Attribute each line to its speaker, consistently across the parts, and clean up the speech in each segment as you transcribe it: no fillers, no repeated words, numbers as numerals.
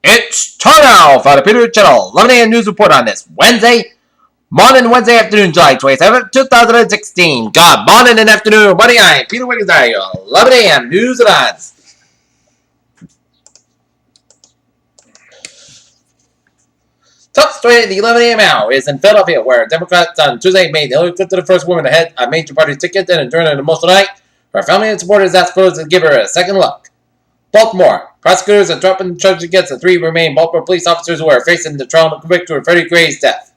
Speaker 1: It's time now for the Peter Channel 11 a.m. news report on this Wednesday afternoon, July 27th, 2016. Good morning and afternoon, buddy. I am Peter Wiggins, your 11 a.m. news and odds. Top story at the 11 a.m. hour is in Philadelphia, where Democrats on Tuesday made Hillary Clinton the first woman to head a major party ticket, and during an emotional night, her family and supporters asked voters to give her a second look. Baltimore. Prosecutors are dropping charges against the three remaining Baltimore police officers who are facing the trial to convict of Freddie Gray's death.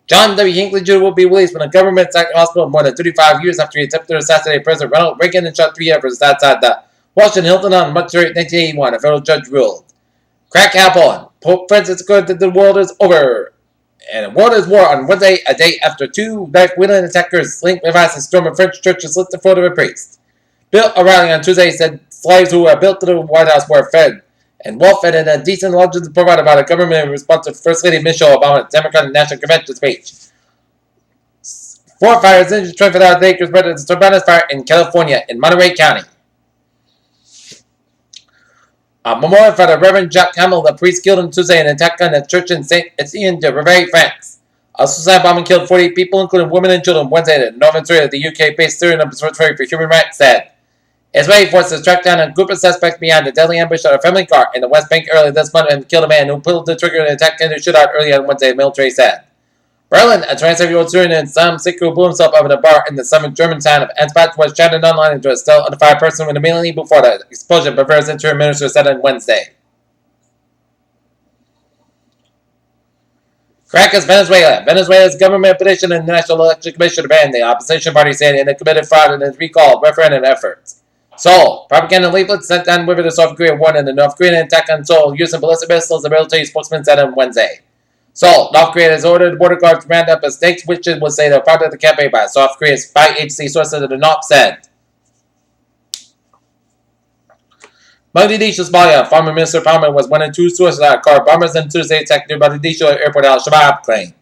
Speaker 1: John W. Hinckley Jr. will be released from a government-sacked hospital more than 35 years after he attempted to assassinate President Ronald Reagan and shot three others outside the Washington Hilton on March 3, 1981, a federal judge ruled. Crack apple. Pope Francis declared that the world is over. And the world is war on Wednesday, a day after two knife-wielding attackers linked devices stormed a French church and slit the throat of a priest. Bill O'Reilly on Tuesday said slaves who were built to the White House were fed and well-fed and a decent lodgings provided by the government in response to First Lady Michelle Obama's Democratic National Convention speech. 4 fires injured 25,000 acres spread as the Sorbanas Fire in California in Monterey County. A memorial for the Reverend Jacques Hamel, the priest killed on Tuesday in an attack on a church in Saint Etienne de Réveil, France. A suicide bombing killed 48 people, including women and children, Wednesday in northern Syria, the UK-based Syrian Observatory for Human Rights said. Israeli forces tracked down a group of suspects behind a deadly ambush on a family car in the West Bank earlier this month and killed a man who pulled the trigger in an attack in a shootout earlier on Wednesday, the military said. Berlin, a 27-year-old Syrian Islam Sikh who blew himself up in a bar in the southern German town of Ansbach was shouted online into a still undefined person when immediately before the explosion, Bavaria's interim minister said on Wednesday. Caracas, Venezuela. Venezuela's government petitioned the National Election Commission to ban the opposition party, saying it committed fraud in its recall referendum efforts. Seoul. Propaganda leaflets sent down river to South Korea warning the North Korean attack on Seoul using ballistic missiles, the military spokesman said on Wednesday. Seoul. North Korea has ordered the border guards to round up as stakes, which it will say they're part of the campaign by South Korea's spy agency sources of the North said. Mogadishu, Somalia. Former Minister Palmer was one of two suicide car bombers in Tuesday attack near Mogadishu airport, Al-Shabaab claimed.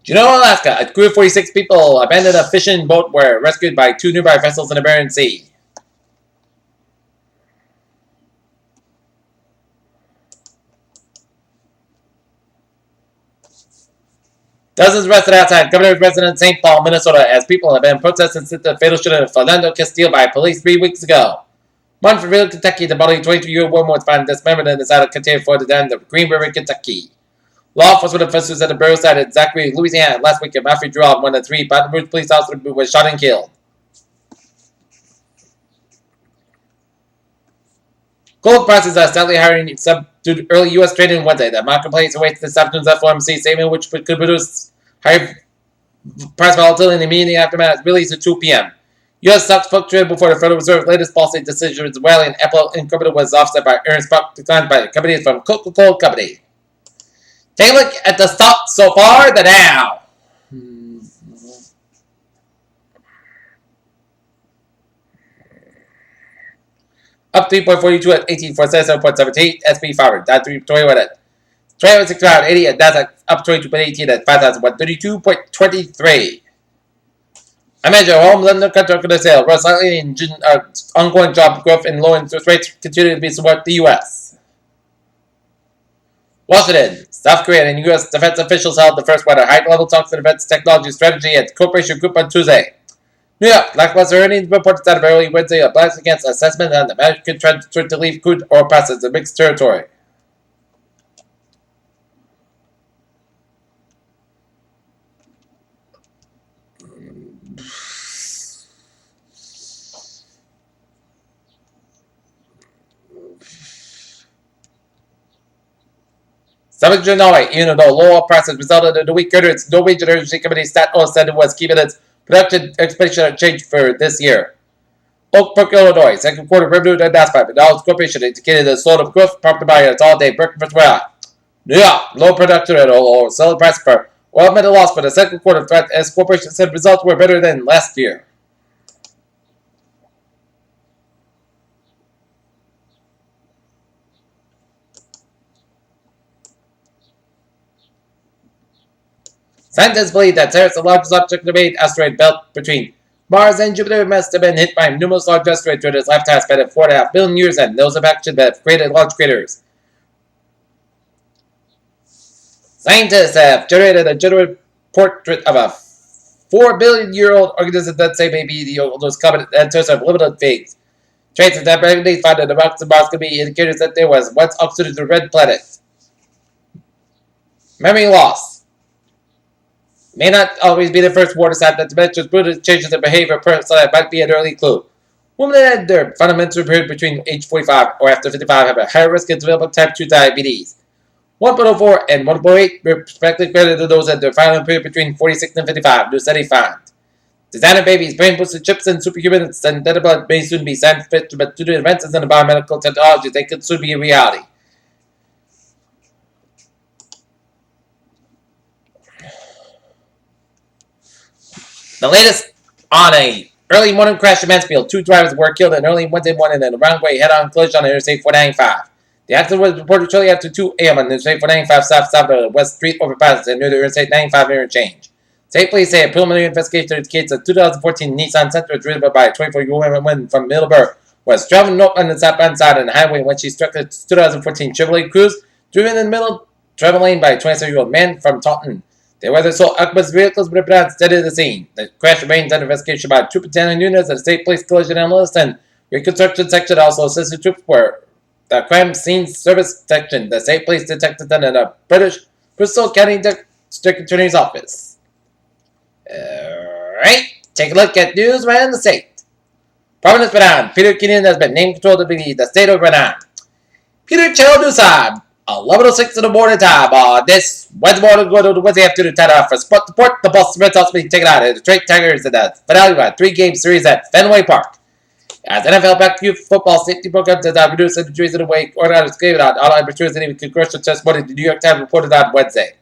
Speaker 1: Juneau, Alaska. A crew of 46 people abandoned a fishing boat were rescued by two nearby vessels in the Bering Sea. Dozens arrested outside governor's residence in St. Paul, Minnesota, as people have been protesting since the fatal shooting of Philando Castile by police 3 weeks ago. Montville, Kentucky, the body of a 22-year-old woman was found dismembered in the side of container floated down the Green River, Kentucky. Law enforcement officials at the burial site at Zachary, Louisiana, last week at Matthew Draw, one of the 3 Baton Rouge police officers was shot and killed. Gold prices are steadily higher subdued early U.S. trading Wednesday. The marketplace awaits this afternoon's FOMC statement, which could produce higher price volatility in the immediate aftermath release at 2 p.m. U.S. stocks fluctuated before the Federal Reserve's latest policy decision was rallying. Apple Inc. was offset by earnings declines by the companies from Coca-Cola Company. Take a look at the stocks so far. The Dow. Up 3.42 at 18,477.78. SP 500 down 3.21 at 3,680 at Nasdaq up 22.18 at 5,132.23. I measure home lender contract sale rose slightly in June. Ongoing job growth and low interest rates continue to be support the U.S. Washington. South Korean and U.S. defense officials held the first high-level talks on defense technology strategy at the Cooperation Group on Tuesday. New York. Lackluster earnings reports out of early Wednesday are biased against assessment on the American trend to leave crude oil prices in mixed territory. Southern Norway, even though low oil prices resulted in a weak earnings, Norwegian energy company Statoil said it was keeping its production expectation unchanged for this year. Oak Brook, Illinois, second quarter revenue announced by McDonald's Corporation indicated a slowed of growth prompted by its all-day breakfast rally. New York, low production and low selling price for oil meant a loss for the second quarter threat as corporation said results were better than last year. Scientists believe that Ceres, the largest object in the main asteroid belt between Mars and Jupiter must have been hit by numerous large asteroids during its lifetime span of 4.5 billion years, and those have actually have created large craters. Scientists have generated a general portrait of a 4 billion year old organism that say may be the oldest common ancestor of limited things. Traces that regularly found in the rocks of Mars could be indicators that there was once oxygen to red planet. Memory loss may not always be the first warning sign that dimensions, brutal changes in behavior, personality might be an early clue. Women that had their fundamental period between age 45 or after 55 have a higher risk of developing type 2 diabetes. 1.04 and 1.8 respectively greater than those at their final period between 46 and 55, new study found. Designer babies, brain boosted chips, and superhumans and dead blood may soon be science fiction, but due to advances in biomedical technology, they could soon be a reality. The latest on a early morning crash in Mansfield. 2 drivers were killed in early Wednesday morning in a round-way head-on collision on Interstate 495. The accident was reported shortly after 2 a.m. on Interstate 495 south of the West Street overpass near the Interstate 95 interchange. State police say a preliminary investigation indicates a 2014 Nissan Sentra driven by a 24-year-old woman from Middleborough was traveling north on the southbound side of the highway when she struck a 2014 Chevrolet Cruze driven in the middle travel lane by a 27-year-old man from Taunton. They were the sole occupants vehicles but pronounced dead at the scene. The crash remains under investigation by Troop Battalion units and the State Police Collision Analyst and Reconstruction Section, also assisted troops for the Crime Scene Service Section, the State Police Detective and the Bristol County District Attorney's Office. Alright, take a look at news around the state. Providence, Rhode Island. Peter Keenan has been named control to be the state of Rhode Island. Peter Chaldusa, 11:06 in the morning time on this Wednesday morning, going to the Wednesday afternoon time off for Sport the Port. The Boston Red Sox being taken out of the Detroit Tigers in the finale of a 3-game series at Fenway Park. As NFL back-to-youth football safety program does not reduce injuries in the wake, organizers gave it out online brochures and even congressional testimony, the New York Times reported on Wednesday.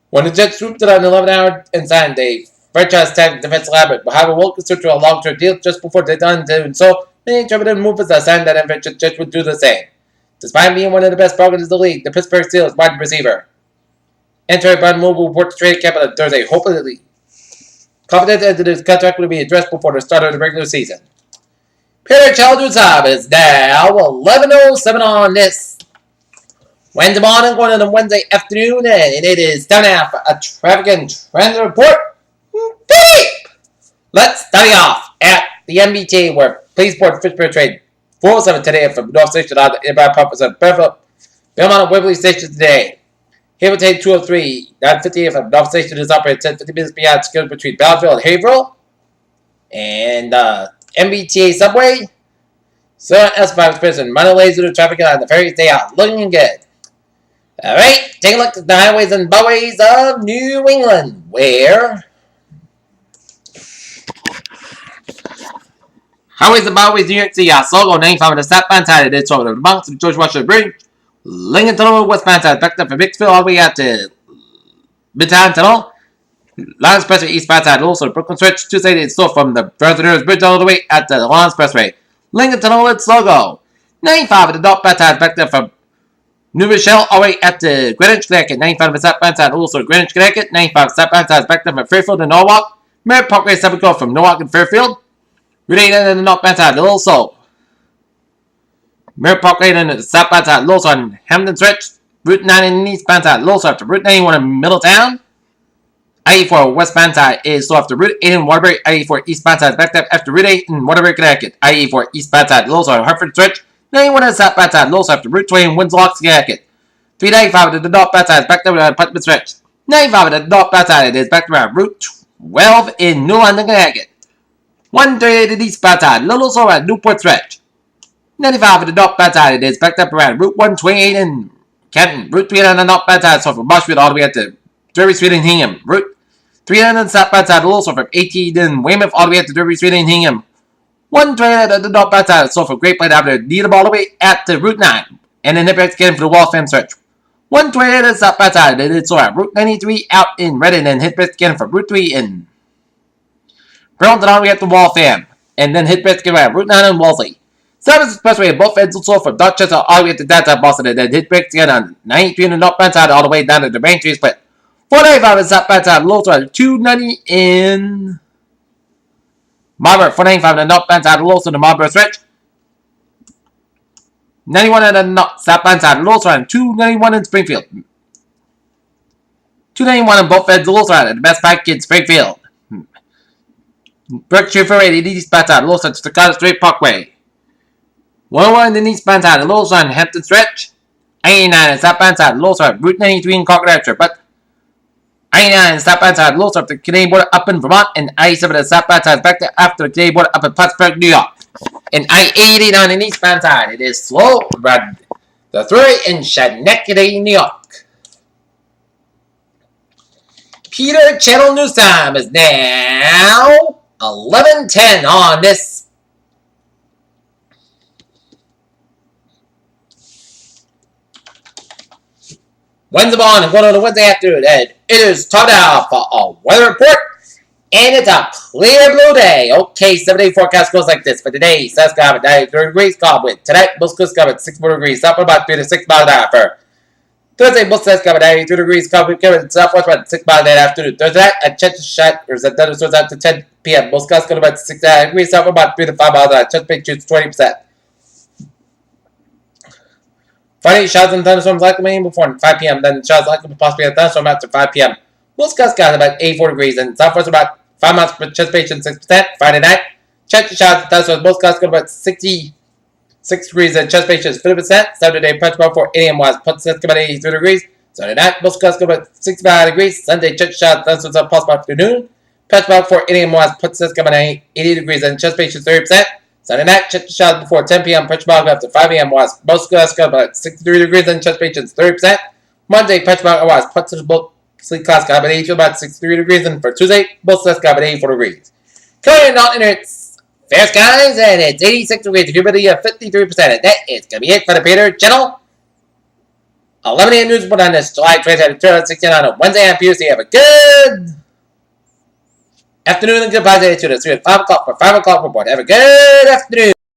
Speaker 1: When the Jets swooped it on an 11-hour and signed a franchise tag defensive lineman, however, Wilkins to a long-term deal just before they done doing so, many interpreted movements that signed that NFL Jets would do the same. Despite being one of the best programs in the league, the Pittsburgh Steelers wide receiver Antonio Brown will report to training camp on Thursday, hopefully confident that his contract will be addressed before the start of the regular season. Peter Chaldusa is now 11:07 on this Wednesday morning, going on Wednesday afternoon, and it is time now for a traffic and transit report. Let's start off at the MBTA, where police board Fitchburg train 407 today from North Station on the inbound purpose of Belmont and Waverly Station today. Hamilton 203, 958 from North Station is operated 10 50 minutes beyond schedule between Belleville and Haverhill. And MBTA subway. So S5 prison. Minor delays due to traffic on the ferries. They are looking good. Alright, take a look at the highways and byways of New England, where highways and byways New York City are slow on 95 on the southbound side of the over the Bronx to George Washington Bridge. Lincoln Tunnel westbound side backed up from Vicksville all the way out to Midtown Tunnel. Lawrence Expressway eastbound side also Brooklyn Stretch Tuesday is slow from the President's Bridge all the way at the Lawrence Expressway. Lincoln Tunnel it's slow go. 95 at the northbound side backed up from New Rochelle all the way at the Greenwich, Connecticut. 95 on the southbound side also Greenwich, Connecticut. 95 southbound side backed up from Fairfield and Norwalk. Merritt Parkway 7 go from Norwalk and Fairfield. Route 8 and the northbound side also Merritt Parkway and the southbound side also on Hamden Stretch. Route 9 and the eastbound side also after Route 91 in Middletown. I-84 westbound side is so after Route 8 in Waterbury. I-84 eastbound side is backed up after Route 8 in Waterbury, Connecticut. I-84 eastbound side also on Hartford Stretch. 91 on the southbound side also after Route 20 in Winslow, Connecticut. 395 at the northbound side is backed up around Putnam Stretch. 95 at the northbound side is backed around Route 12 in New London, Connecticut. 138 at the eastbound side, little slow at Newport Stretch. 95 at the northbound side is backed up around Route 128 in Canton. Route 3 on the northbound side, so from Marshfield all the way up to Derby Street in Hingham. Route 300 on the southbound side, also from 18 in Weymouth all the way up to Derby Street in Hingham. 128 at the northbound side, so from Great Plains Avenue, Needham all the way at to Route 9. And then Nippex again for the Waltham Stretch. 128 at the southbound side, and it's at Route 93 out in Reading, and hit again from Route 3 in Burlington all the way up to Waltham. And then hit again at Route 9 in Wolseley. Service Expressway at both ends also from Dorchester all the way to downtown Boston, and then hit breaks again on 93 on the northbound side all the way down to the Main Street Split. 495 on the southbound side, also at 290 in Marlboro 495 in the northbound side of Lawson to Marlboro Stretch. 91 in the southbound side of Lawson and 291 in Springfield. 291 in both ends of Lawson and the best bike in Springfield. Berkshire 480 eastbound side of Lawson to Staccato Street Parkway. 101 in the eastbound side of Lawson Hampton Stretch. 89 in southbound side of Lawson Route 93 in Concord, but 89 southbound side of Lawson the Canadian border up in Vermont, and I-7 the southbound side back after the Canadian border up in Plattsburgh, New York. And I-80 on the eastbound side, it is slow, but the 3 in Schenectady, New York. Peter Channel News Time is now 11:10 on this Wednesday morning, going on the Wednesday afternoon, and it is time now for a weather report, and it's a clear blue day. Okay, 7-day forecast goes like this. For today, sun's going to be 93 degrees, calm wind. Tonight, most coast going to be 64 degrees, south about 3 to 6 miles an hour. For Thursday, most sun's going to be 92 degrees, calm wind, southwest about 6 miles an afternoon. Thursday night, at Chestershire, there's a thunderstorms out to 10 p.m. Most gusts going to be 6 degrees, south about 3 to 5 miles an hour. Chesapeake shoots 20%. Friday, showers and thunderstorms likely before 5 p.m. Then showers likely possibly a thunderstorm after 5 p.m. Most gusts got about 84 degrees and southwest about 5 miles per Chesapeake 6%. Friday night, check the showers and thunderstorms. Most gusts got about 66 degrees and Chesapeake 50%. Saturday, punch about 4 a.m. was punch about 83 degrees. Saturday night, most gusts got about 65 degrees. Sunday, check the showers and thunderstorms are possible afternoon. Punch about 4 8 a.m. was punch about 80 degrees and Chesapeake 30%. Sunday night, check the showers before 10 p.m. Punch bog after 5 a.m. was most gusts got about 63 degrees and Chesapeake 30%. Monday, punch bog was punch sleep class got about 82 about 63 degrees, and for Tuesday, most gusts got about 84 degrees. Currently not it's fair skies and it's 86 degrees, humidity of 53%. And that is gonna be it for the Peter Channel 11 a.m. news report on this July 27th, 2016 on a Wednesday and Tuesday. Have a good afternoon and goodbye to the 3 at 5 o'clock for 5 o'clock report. Have a good afternoon.